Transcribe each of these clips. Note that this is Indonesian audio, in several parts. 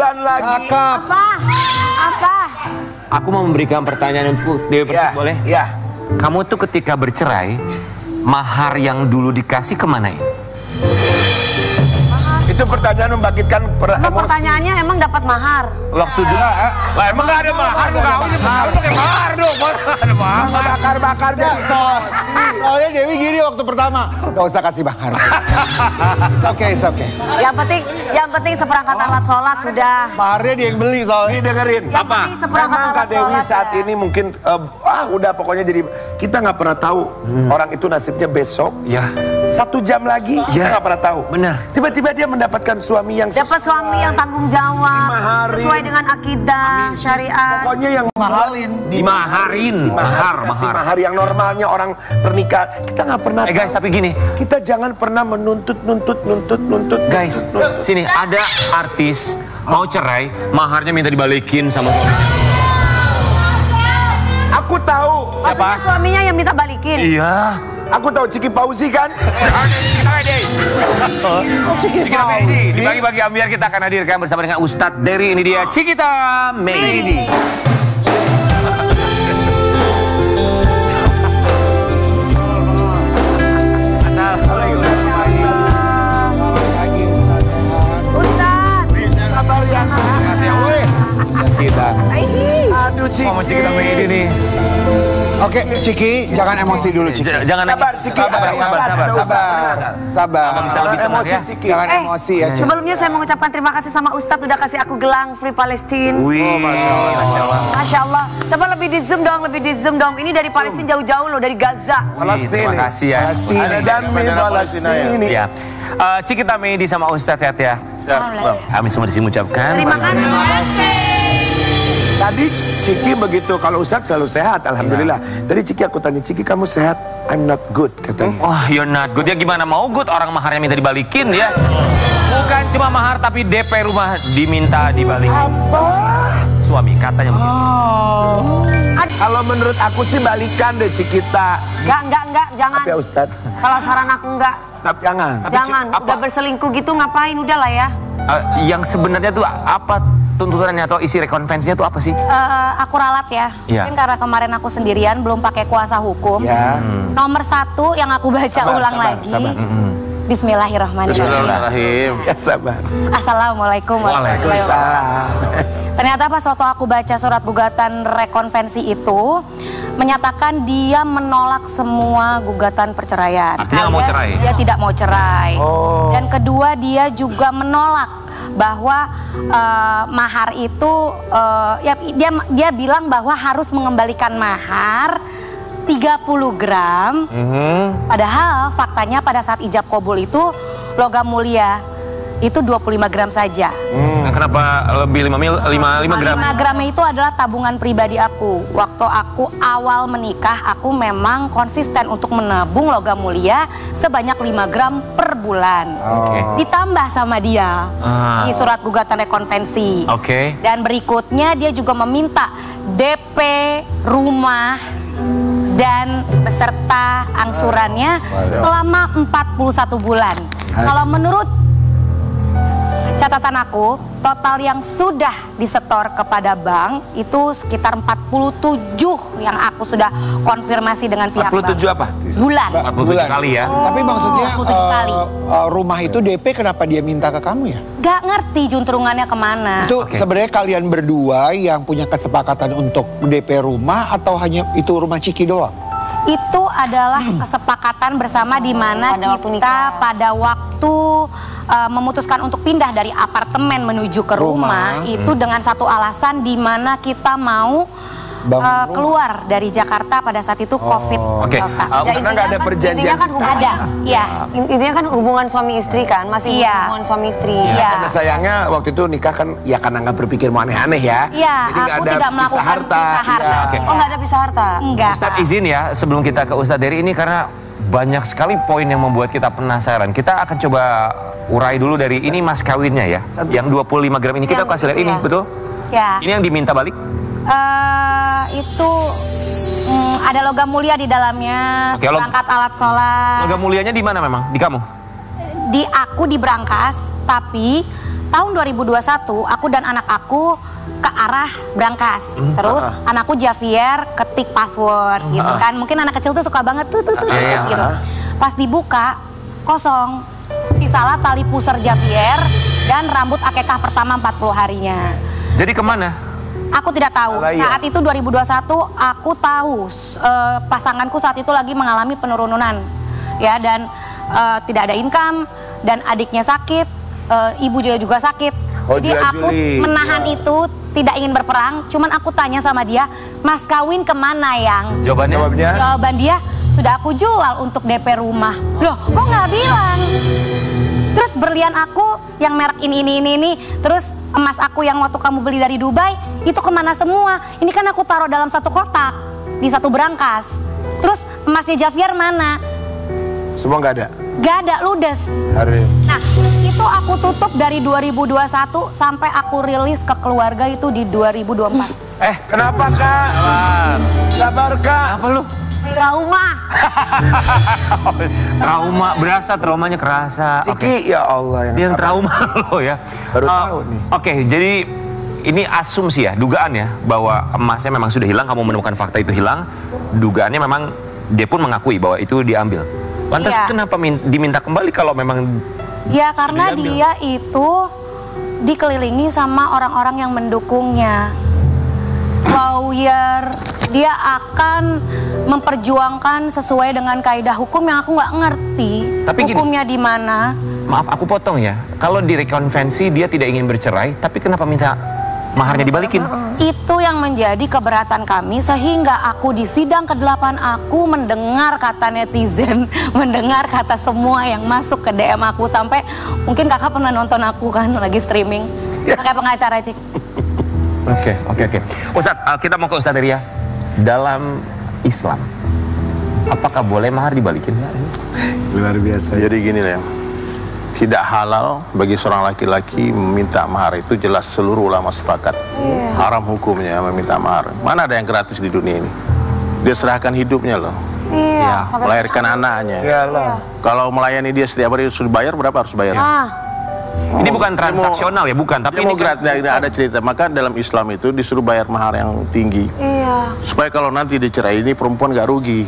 Bukan lagi. Apa? Aku mau memberikan pertanyaan untuk Dewi Persik, boleh? Iya. Kamu tuh ketika bercerai, mahar yang dulu dikasih kemana ya? Itu pertanyaan membangkitkan emosi. Pertanyaannya emang dapat mahar? Waktu dulu, lah emang gak ada mahar, lu kawin pakai mahar dong, ada mahar. Bakar-bakar jadi Soalnya Dewi gini waktu pertama, gak usah kasih mahar. It's okay. Yang penting seperangkat alat sholat sudah. Maharnya dia yang beli soalnya. Ini dengerin. Apa? Memang Kak Dewi saat ini mungkin udah pokoknya jadi kita nggak pernah tahu orang itu nasibnya besok. Ya. 1 jam lagi kita nggak pernah tahu. Benar. Tiba-tiba dia mendapatkan suami yang Dapat suami yang tanggung jawab, Dimaharin. sesuai dengan akidah, syariat. Pokoknya yang Dimaharin. Kasih mahar yang normalnya orang pernikahan. Kita nggak pernah Guys, tahu. tapi gini. Kita jangan pernah menuntut. Guys, sini ada artis mau cerai, maharnya minta dibalikin sama suami. Aku tahu. Maksudnya suaminya yang minta balikin? Iya. Aku tahu Ciki Pauzi kan? Cikita Medi. Dibagi-bagi ambiar kita akan hadirkan bersama dengan Ustadz Dery. Ini dia Cikita Medi. Assalamualaikum. Ustadz. Sabar ya. Ustadz kita. Aduh Ciki. Mau Cikita Medi nih. Oke, Ciki, jangan emosi dulu, Ciki. Jangan Sabar Ciki. Sabar. Bisa lebih tenang emosi ya. Ciki. Jangan emosi ya, Ciki. Sebelumnya saya mengucapkan terima kasih sama Ustadz udah kasih aku gelang Free Palestine. Wih, Masya Allah. Coba lebih di zoom dong. Ini dari Palestina jauh-jauh loh, dari Gaza. terima kasih ya. Ada Danmi Palestina. Ya. Cikita Medi sama Ustadz sehat ya. Kami semua disini mengucapkan. Terima kasih. Tadi Ciki begitu, kalau Ustadz selalu sehat, alhamdulillah. Tadi Ciki aku tanya, Ciki kamu sehat? I'm not good katanya. Wah, you're not good. Ya gimana mau good, orang maharnya minta dibalikin ya. Bukan cuma mahar tapi DP rumah diminta dibalikin. Apa? Suami katanya begitu. Kalau menurut aku sih balikan deh Cikita. Enggak, jangan. Apa ya Ustadz? Kalau saran aku enggak. Jangan. Jangan, apa? udah berselingkuh gitu ngapain, udahlah ya. Yang sebenarnya tuh apa tuntutannya atau isi rekonvensinya tuh apa sih? Aku ralat ya. Iya. Mungkin karena kemarin aku sendirian belum pakai kuasa hukum. Ya. Nomor 1 yang aku baca ulang lagi. Sabar. Bismillahirrahmanirrahim. Ya sabar. Assalamualaikum warahmatullahi wabarakatuh. Waalaikumsalam. Ternyata pas waktu aku baca surat gugatan rekonvensi itu menyatakan dia menolak semua gugatan perceraian. Artinya nggak mau cerai? Dia tidak mau cerai. Oh. Dan kedua dia juga menolak bahwa mahar itu dia bilang bahwa harus mengembalikan mahar 30 gram. Padahal faktanya pada saat ijab kabul itu logam mulia itu 25 gram saja. Kenapa lebih 5 gram? 5 gram itu adalah tabungan pribadi aku. Waktu aku awal menikah, aku memang konsisten untuk menabung logam mulia sebanyak 5 gram per bulan. Ditambah sama dia di surat gugatan rekonvensi. Dan berikutnya dia juga meminta DP rumah dan beserta angsurannya selama 41 bulan. Kalau menurut catatan aku, total yang sudah disetor kepada bank itu sekitar 47 yang aku sudah konfirmasi dengan pihak 47 bank. apa? Bulan. 47 kali ya. Tapi maksudnya 47 kali. Rumah itu DP kenapa dia minta ke kamu ya? Gak ngerti juntrungannya kemana. Itu sebenarnya kalian berdua yang punya kesepakatan untuk DP rumah atau hanya itu rumah Ciki doang? Itu adalah kesepakatan bersama di mana kita pada waktu memutuskan untuk pindah dari apartemen menuju ke rumah itu dengan satu alasan di mana kita mau keluar dari Jakarta pada saat itu COVID. Karena nggak ada perjanjian. Intinya kan hubungan suami istri kan, masih hubungan suami istri. Karena sayangnya waktu itu nikah kan ya karena nggak berpikir mau aneh-aneh ya. Jadi aku tidak melakukan pisah harta. Oh nggak ada pisah harta? Enggak. Ustadz izin ya sebelum kita ke Ustadz Dery ini karena banyak sekali poin yang membuat kita penasaran. Kita akan coba urai dulu dari ini mas kawinnya ya. Yang 25 gram ini kita kasih lihat ini, betul? Ya. Ini yang diminta balik? Itu ada logam mulia di dalamnya, perangkat alat sholat. Logam mulianya di mana memang? Di kamu? Di aku di berangkas, tapi tahun 2021 aku dan anak aku ke arah Brankas. Terus anakku Javier ketik password gitu kan. Mungkin anak kecil tuh suka banget tuh gitu. Pas dibuka kosong. Sisalah tali pusar Javier dan rambut akekah pertama 40 harinya. Jadi kemana? Aku tidak tahu. Saat itu 2021 aku tahu pasanganku saat itu lagi mengalami penurunan ya, dan tidak ada income dan adiknya sakit, ibu dia juga sakit. Jadi aku menahan itu, tidak ingin berperang. Cuman aku tanya sama dia, Mas kawin kemana yang? Jawaban dia, sudah aku jual untuk DP rumah. Loh, kok nggak bilang? Terus berlian aku yang merek ini, terus emas aku yang waktu kamu beli dari Dubai, itu kemana semua? Ini kan aku taruh dalam satu kotak, di satu brankas. Terus emasnya Javier mana? Semua nggak ada? Gak ada, ludes. Nah, itu aku tutup dari 2021 sampai aku rilis ke keluarga itu di 2024. Kenapa Kak? Sabar Kak. Apa lu? Trauma. Trauma, berasa traumanya kerasa. Ciki, ya Allah yang trauma lo ya. Baru tahu nih. Oke, jadi ini asumsi ya, dugaan ya, bahwa emasnya memang sudah hilang, kamu menemukan fakta itu hilang. Dugaannya memang dia pun mengakui bahwa itu diambil. Lantas kenapa diminta kembali kalau memang? Ya karena dia itu dikelilingi sama orang-orang yang mendukungnya. Lawyer, dia akan memperjuangkan sesuai dengan kaidah hukum yang aku nggak ngerti. Tapi hukumnya di mana? Maaf, aku potong ya. Kalau di rekonvensi dia tidak ingin bercerai, tapi kenapa minta maharnya dibalikin? Itu yang menjadi keberatan kami, sehingga aku di sidang ke-8 aku mendengar kata netizen, mendengar kata semua yang masuk ke DM aku, sampai mungkin kakak pernah nonton aku kan lagi streaming pakai pengacara, Cik. Oke. Ustadz, kita mau ke Ustadz Ria. Dalam Islam, apakah boleh mahar dibalikin? Luar biasa. Jadi gini ya, tidak halal bagi seorang laki-laki meminta mahar, itu jelas seluruh ulama sepakat. Haram hukumnya meminta mahar. Mana ada yang gratis di dunia ini? Dia serahkan hidupnya loh. Melahirkan anaknya. Kalau melayani dia setiap hari sudah bayar, berapa harus bayar? Ini bukan transaksional ya, bukan. Tapi ini kan ada cerita. Maka dalam Islam itu disuruh bayar mahar yang tinggi. Supaya kalau nanti dicerai ini perempuan gak rugi.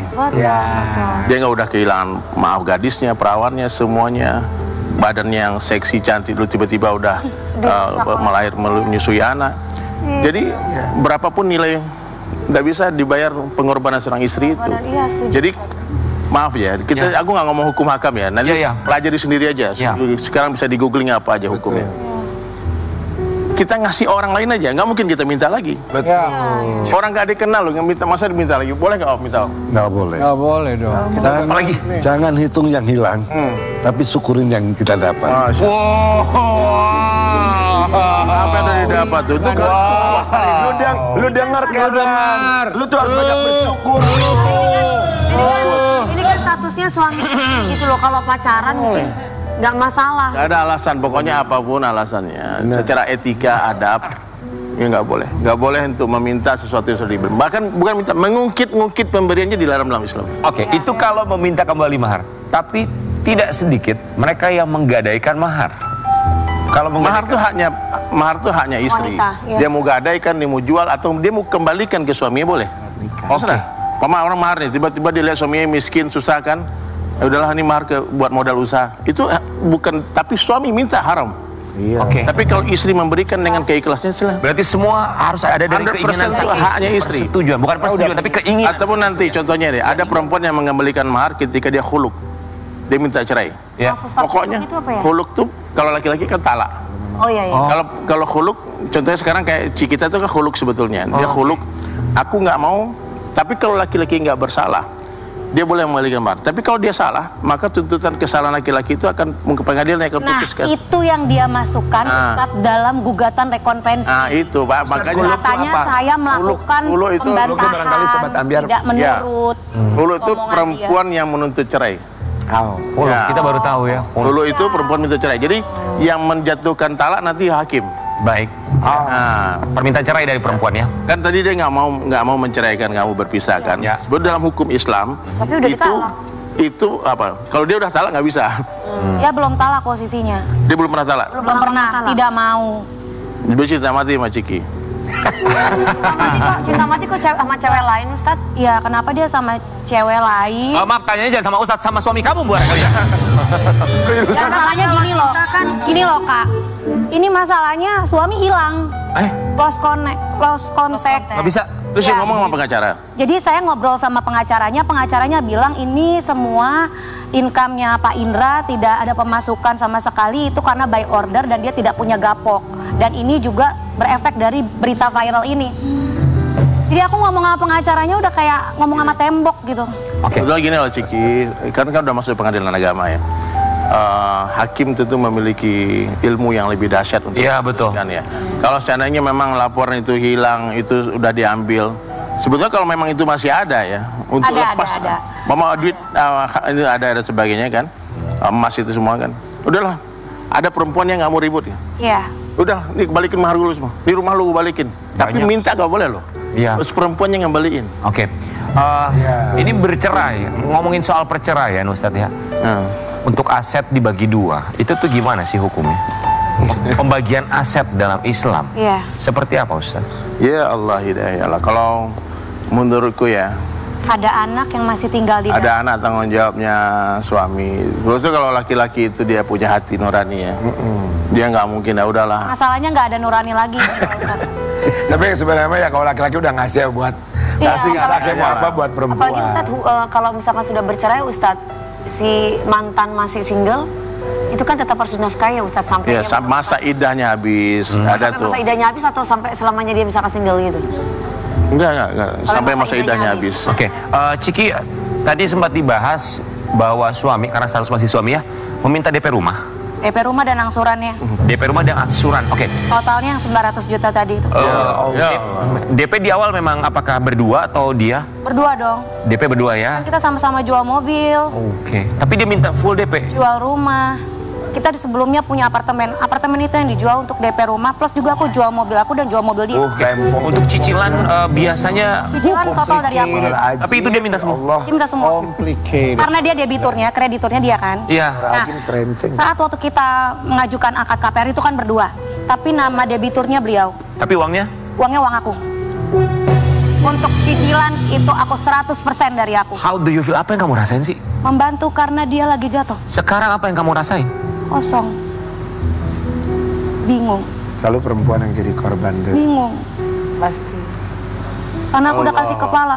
Dia nggak udah kehilangan maaf gadisnya, perawannya, semuanya. Badannya yang seksi cantik dulu tiba-tiba udah menyusui anak. Jadi berapapun nilai nggak bisa dibayar pengorbanan seorang istri itu. Jadi maaf ya, aku nggak ngomong hukum hakam ya. Nanti pelajari sendiri aja. Sekarang bisa di googling apa aja hukumnya. Kita ngasih orang lain aja, nggak mungkin kita minta lagi. Orang gak dikenal loh, minta, masa diminta lagi? Boleh nggak minta? Nggak boleh. Nggak boleh dong. Jangan hitung yang hilang, tapi syukurin yang kita dapat. Apa yang tadi dapat tuh? Itu kan Lu dengar kan? Lu tuh harus banyak bersyukur. Ini kan statusnya suami gitu loh, kalau pacaran mungkin nggak masalah. Gak ada alasan, pokoknya apapun alasannya. Secara etika, adab, ya nggak boleh untuk meminta sesuatu yang sudah diberi. Bahkan bukan minta, mengungkit pemberiannya dilarang dalam Islam. Oke, itu kalau meminta kembali mahar. Tapi tidak sedikit mereka yang menggadaikan mahar. Kalau mahar tuh haknya istri. Dia mau gadaikan, dia mau jual, atau dia mau kembalikan ke suaminya boleh. Orang mahar nih, tiba-tiba dia lihat suaminya miskin, susah kan. Ya udahlah, ini mahar buat modal usaha. Itu bukan, tapi suami minta haram. Tapi kalau istri memberikan dengan keikhlasan, silahkan. Berarti semua harus ada dari keinginan sang istri. Haknya istri. Persetujuan, bukan persetujuan, tapi keinginan. Ataupun nanti contohnya deh, ada perempuan yang mengembalikan mahar ketika dia khuluk. Dia minta cerai. Pokoknya khuluk tuh kalau laki-laki kan talak. Kalau khuluk, contohnya sekarang kayak Cikita itu kan khuluk sebetulnya. Dia khuluk, aku nggak mau. Tapi kalau laki-laki nggak bersalah, dia boleh mengembalikan mahar. Tapi kalau dia salah, maka tuntutan kesalahan laki-laki itu akan pengadilan yang akan putuskan. Nah, itu yang dia masukkan Ustadz dalam gugatan rekonvensi. Nah, itu Pak, makanya katanya saya melakukan pembantahan, tidak menurut. Hulu itu perempuan yang menuntut cerai. Hulu, kita baru tahu ya. Hulu itu perempuan menuntut cerai. Jadi yang menjatuhkan talak nanti hakim. Baik. Permintaan cerai dari perempuan ya. Kan tadi dia nggak mau menceraikan, nggak mau berpisahkan. Sebab dalam hukum Islam Itu apa? Kalau dia udah talak nggak bisa. Ya belum talak posisinya. Dia belum pernah talak. Belum pernah, tidak mau. Dia cinta mati sama Ciki. Cinta mati kok sama cewek lain, Ustadz? Ya kenapa dia sama cewek lain? Maaf, tanyanya jangan sama Ustadz, sama suami kamu buat kali ya. Ya, masalahnya gini loh, gini loh Kak. Ini masalahnya suami hilang. Lost contact. Nggak bisa. Terus Ya. yang ngomong sama pengacara. Jadi saya ngobrol sama pengacaranya bilang ini semua income-nya Pak Indra tidak ada pemasukan sama sekali, itu karena by order dan dia tidak punya gapok. Dan ini juga berefek dari berita viral ini. Jadi aku ngomong sama pengacaranya udah kayak ngomong sama tembok gitu. Oke. Betul gini loh Ciki, kan udah masuk pengadilan agama ya. Hakim tentu memiliki ilmu yang lebih dahsyat untuk betul. Kan ya. Kalau seandainya memang laporan itu hilang, itu udah diambil. Sebetulnya kalau memang itu masih ada ya, untuk lepas. Mama duit ini ada sebagainya kan, emas itu semua kan. Udahlah, ada perempuan yang nggak mau ribut ya. Iya. Udah, nih balikin mahar dulu semua. Di rumah lu balikin. Tapi minta gak boleh loh. Iya. Terus perempuannya ngembaliin. Oke. Ini bercerai, ngomongin soal perceraian Ustadz ya. Untuk aset dibagi dua, itu tuh gimana sih hukumnya? Pembagian aset dalam Islam, seperti apa Ustadz? Ya Allah hidayah. Kalau menurutku ya, ada anak yang masih tinggal di ada anak, tanggung jawabnya suami. Terus kalau laki-laki itu dia punya hati nurani ya, dia nggak mungkin, ya udahlah. Masalahnya nggak ada nurani lagi. Tapi sebenarnya ya kalau laki-laki udah ngasih buat kasih sakit apa buat perempuan. Apalagi Ustadz, kalau misalkan sudah bercerai Ustadz, si mantan masih single, itu kan tetap harus dinafkahi ya Ustadz sampai masa idahnya habis. Ada tuh. Masa idahnya habis atau sampai selamanya dia misalkan single gitu? Enggak. Sampai masa idahnya habis. Oke, Ciki, tadi sempat dibahas bahwa suami, karena status masih suami ya, meminta DP rumah. DP rumah dan angsurannya. DP rumah dan angsuran, oke. Totalnya yang 900 juta tadi itu. DP di awal memang apakah berdua atau dia? Berdua dong. DP berdua ya? Kan kita sama-sama jual mobil. Oke. Tapi dia minta full DP? Jual rumah. Kita sebelumnya punya apartemen. Apartemen itu yang dijual untuk DP rumah, plus juga aku jual mobil aku dan jual mobil dia. Untuk cicilan biasanya? Cicilan total dari aku. Tapi itu dia minta semua? Dia minta semua. Karena dia debiturnya, krediturnya dia kan. Iya. Nah, saat waktu kita mengajukan akad KPR itu kan berdua. Tapi nama debiturnya beliau. Tapi uangnya? Uangnya uang aku. Untuk cicilan itu aku 100% dari aku. How do you feel? Apa yang kamu rasain sih? Membantu karena dia lagi jatuh. Sekarang apa yang kamu rasain? Kosong. Bingung. Selalu perempuan yang jadi korban tuh. Bingung. Pasti. Karena aku udah kasih kepala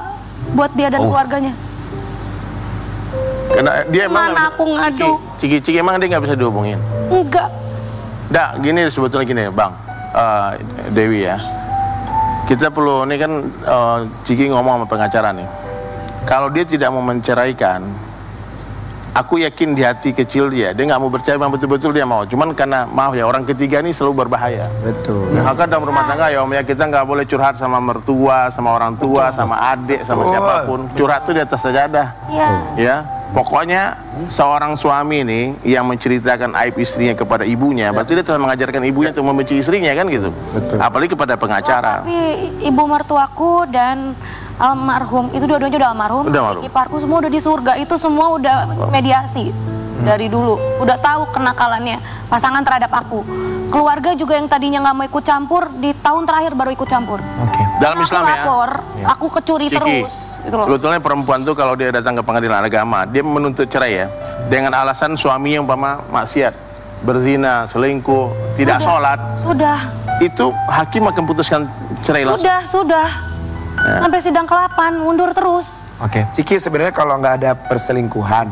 buat dia dan keluarganya. Karena dia emang Mana aku ngadu? Ciki emang dia nggak bisa dihubungin. Enggak. Gini sebetulnya gini Bang, Dewi ya. Kita perlu, ini kan Ciki ngomong sama pengacara nih. Kalau dia tidak mau menceraikan, aku yakin di hati kecil dia nggak mau bercerai, memang betul-betul dia mau. Cuman karena maaf ya, orang ketiga ini selalu berbahaya. Betul. Maka dalam rumah tangga ya Om ya, kita nggak boleh curhat sama mertua, sama orang tua, sama adik, sama siapapun. Curhat tuh di atas sajadah. Iya. Ya. Pokoknya seorang suami ini yang menceritakan aib istrinya kepada ibunya, berarti dia telah mengajarkan ibunya untuk membenci istrinya kan gitu. Betul. Apalagi kepada pengacara. Tapi ibu mertuaku dan almarhum itu dua-duanya udah almarhum. Iparku semua udah di surga. Itu semua udah mediasi dari dulu. Udah tahu kenakalannya pasangan terhadap aku. Keluarga juga yang tadinya nggak mau ikut campur, di tahun terakhir baru ikut campur. Oke. Dalam Islam ya. Aku kecuri terus. Gitu loh. Sebetulnya perempuan tuh kalau dia datang ke pengadilan agama, dia menuntut cerai ya, dengan alasan suami yang umpama maksiat, berzina, selingkuh, tidak sholat. Sudah. Itu hakim akan putuskan cerai langsung. Sudah. Ya. Sampai sidang ke-8 mundur terus. Oke. Ciki sebenarnya kalau nggak ada perselingkuhan,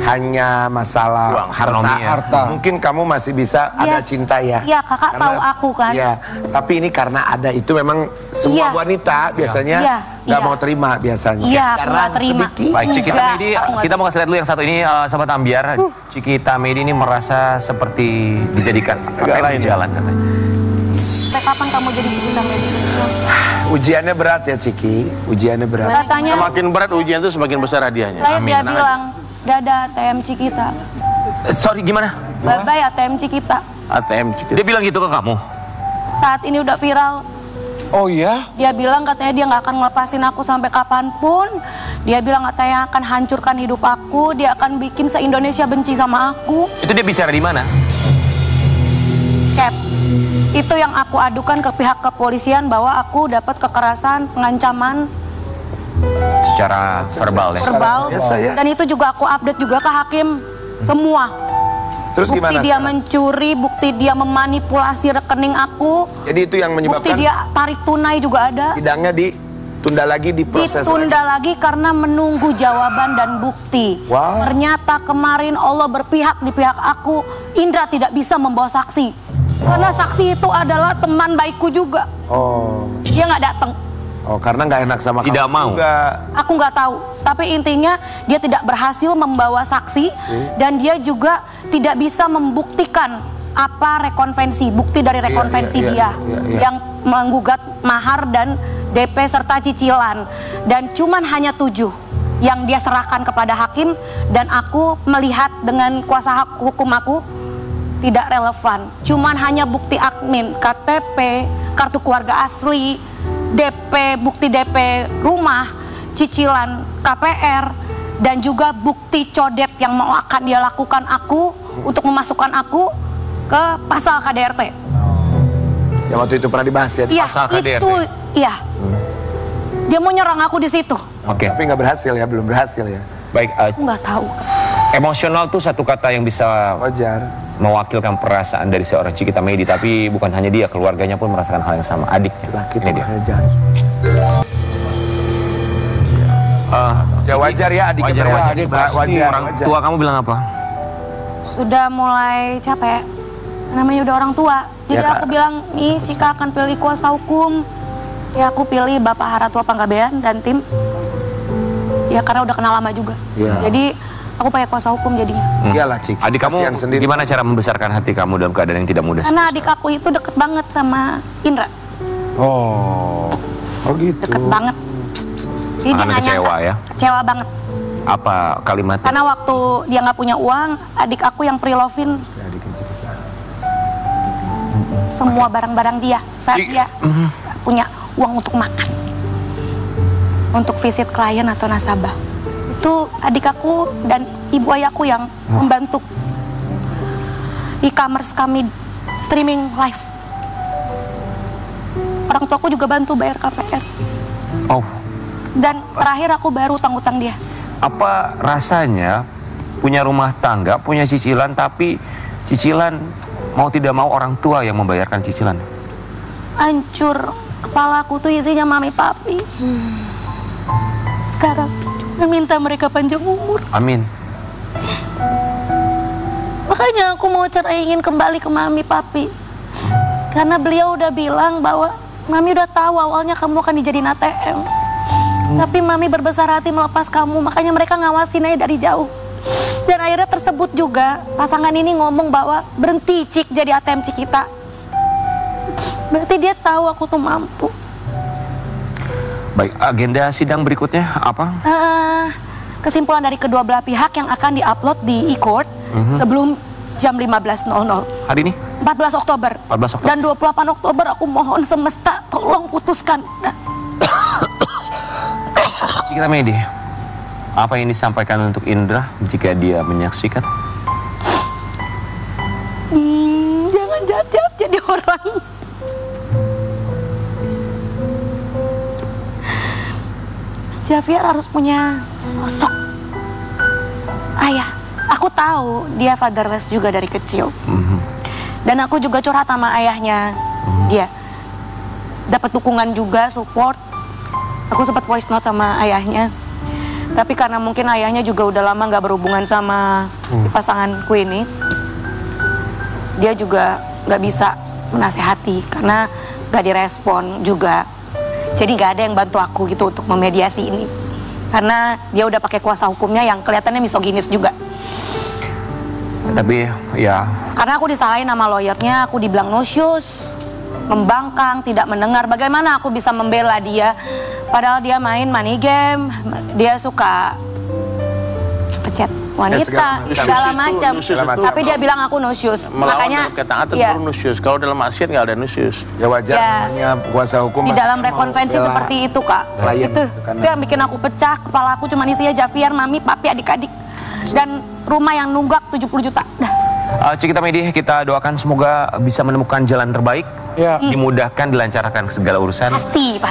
hanya masalah harta, mungkin kamu masih bisa ada cinta ya. Iya, kakak tahu aku kan. Iya, tapi ini karena ada itu memang semua wanita biasanya nggak mau terima biasanya. Iya, nggak terima. Baik, Cikita Medi, kita mau kasih lihat dulu yang satu ini, sahabat Ambiar. Cikita Medi ini merasa seperti dijadikan agak lain jalan katanya. Sampai kapan kamu jadi Cikita Medi? Ujiannya berat ya Ciki, ujiannya berat. Katanya, semakin berat ujian itu semakin besar hadiahnya. Dia bilang, dadah ATM Cikita. Sorry, gimana? Bye-bye ATM Cikita. ATM Cikita. Dia bilang gitu ke kamu? Saat ini udah viral. Oh iya? Dia bilang katanya dia nggak akan ngelepasin aku sampai kapanpun. Dia bilang katanya akan hancurkan hidup aku. Dia akan bikin se-Indonesia benci sama aku. Itu dia bicara di mana? Chat. Itu yang aku adukan ke pihak kepolisian bahwa aku dapat kekerasan, pengancaman. Secara verbal ya? Verbal. Biasa ya. Dan itu juga aku update juga ke hakim. Semua. Terus Bukti gimana? dia mencuri, bukti dia memanipulasi rekening aku. Jadi itu yang menyebabkan Bukti dia tarik tunai juga ada. sidangnya ditunda lagi, diproses Ditunda lagi karena menunggu jawaban dan bukti. Wow. Ternyata kemarin Allah berpihak di pihak aku. Indra tidak bisa membawa saksi. Karena saksi itu adalah teman baikku juga. Oh. Dia nggak datang. Oh, karena nggak enak sama Tidak kamu mau. juga. Aku nggak tahu. Tapi intinya dia tidak berhasil membawa saksi. Dan dia juga tidak bisa membuktikan apa rekonvensi. Bukti dari rekonvensi dia. Yang menggugat mahar dan DP serta cicilan. Dan cuman hanya 7 yang dia serahkan kepada hakim. Dan aku melihat dengan kuasa hukum aku tidak relevan. Cuman hanya bukti admin, KTP, kartu keluarga asli, DP, bukti DP rumah, cicilan KPR, dan juga bukti codet yang mau akan dia lakukan aku untuk memasukkan aku ke pasal KDRT. Yang waktu itu pernah dibahas ya? Iya, Pasal KDRT. itu, iya. Dia mau nyerang aku di situ. Oke. Tapi nggak berhasil ya, belum berhasil ya. Baik, Aku nggak tahu. emosional tuh satu kata yang bisa Wajar. mewakilkan perasaan dari seorang Cikita Medi, tapi bukan hanya dia, keluarganya pun merasakan hal yang sama, adiknya. Laki Ini dia. jangan. Ya wajar ya adiknya Wajar, bereaksi. wajar. Wajar. Orang wajar. tua kamu bilang apa? Sudah mulai capek. Namanya udah orang tua. Jadi Ya, Kak. aku bilang, nih Cika akan pilih kuasa hukum. Ya aku pilih Bapak Haratua Panggabean dan tim. Ya karena udah kenal lama juga. Ya. Jadi aku pakai kuasa hukum jadinya. Iyalah Cik. Adik kamu Kasihan sendiri. gimana cara membesarkan hati kamu dalam keadaan yang tidak mudah? Karena adik aku itu deket banget sama Indra. Oh. Oh gitu. Deket banget. Jadi dia Makanya nggak kecewa nyangka. ya? Kecewa banget. Apa kalimatnya? Karena waktu dia nggak punya uang, adik aku yang prelovin Adiknya Cikita. semua barang-barang dia. Saat Cik. dia nggak punya uang untuk makan. Untuk visit klien atau nasabah. Itu adik aku dan ibu ayahku yang membantu e-commerce kami streaming live. Orang tuaku juga bantu bayar KPR. Oh, Dan terakhir aku bayar utang-utang dia. apa rasanya punya rumah tangga, punya cicilan, tapi cicilan mau tidak mau orang tua yang membayarkan cicilan? Hancur. Kepalaku tuh isinya mami papi. Sekarang cuma minta mereka panjang umur. Amin. Makanya aku mau ingin kembali ke mami papi. Karena beliau udah bilang bahwa mami udah tahu awalnya kamu akan dijadiin ATM. Tapi mami berbesar hati melepas kamu, makanya mereka ngawasin aja dari jauh. Dan akhirnya tersebut juga pasangan ini ngomong bahwa berhenti Cik jadi ATM Cikita. Berarti dia tahu aku tuh mampu. Baik, agenda sidang berikutnya apa? Kesimpulan dari kedua belah pihak yang akan diupload di e-court sebelum jam 15.00. Hari ini? 14 Oktober. 14 Oktober. Dan 28 Oktober aku mohon semesta tolong putuskan. Cikita Medi, apa yang disampaikan untuk Indra jika dia menyaksikan? Jangan jahat-jahat jadi orang. Javier harus punya sosok ayah. Aku tahu dia fatherless juga dari kecil. Dan aku juga curhat sama ayahnya. Dia dapat dukungan juga, support. Aku sempat voice note sama ayahnya. Tapi karena mungkin ayahnya juga udah lama nggak berhubungan sama si pasanganku ini, dia juga nggak bisa menasehati karena nggak direspon juga. Jadi nggak ada yang bantu aku gitu untuk memediasi ini. Karena dia udah pakai kuasa hukumnya yang kelihatannya misoginis juga. Tapi ya, Karena aku disalahin sama lawyernya, aku dibilang no shoes, membangkang, tidak mendengar. Bagaimana aku bisa membela dia? Padahal dia main money game, dia suka pencet wanita, segala macam. Tapi dia bilang aku nusyus. Makanya ketaatan baru nusyus. Kalau dalam maksiat nggak ada nusyus. Ya wajar namanya kuasa hukum. Di dalam rekonvensi seperti itu, Kak. Itu yang bikin aku pecah. Kepala aku cuma isinya Javier, Mami, Papi, adik-adik. Dan rumah yang nunggak 70 juta. Cikita Medi, kita doakan semoga bisa menemukan jalan terbaik, dimudahkan, dilancarkan segala urusan,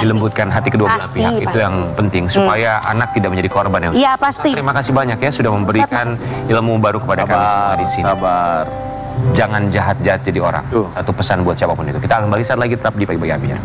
dilembutkan hati kedua belah pihak. Itu yang penting supaya anak tidak menjadi korban ya. Iya pasti. Terima kasih banyak ya sudah memberikan ilmu baru kepada kami semua di sini. Sabar. Jangan jahat-jahat jadi orang. Satu pesan buat siapapun itu. Kita kembali saat lagi tetap di Pagi-Pagi Abi ya.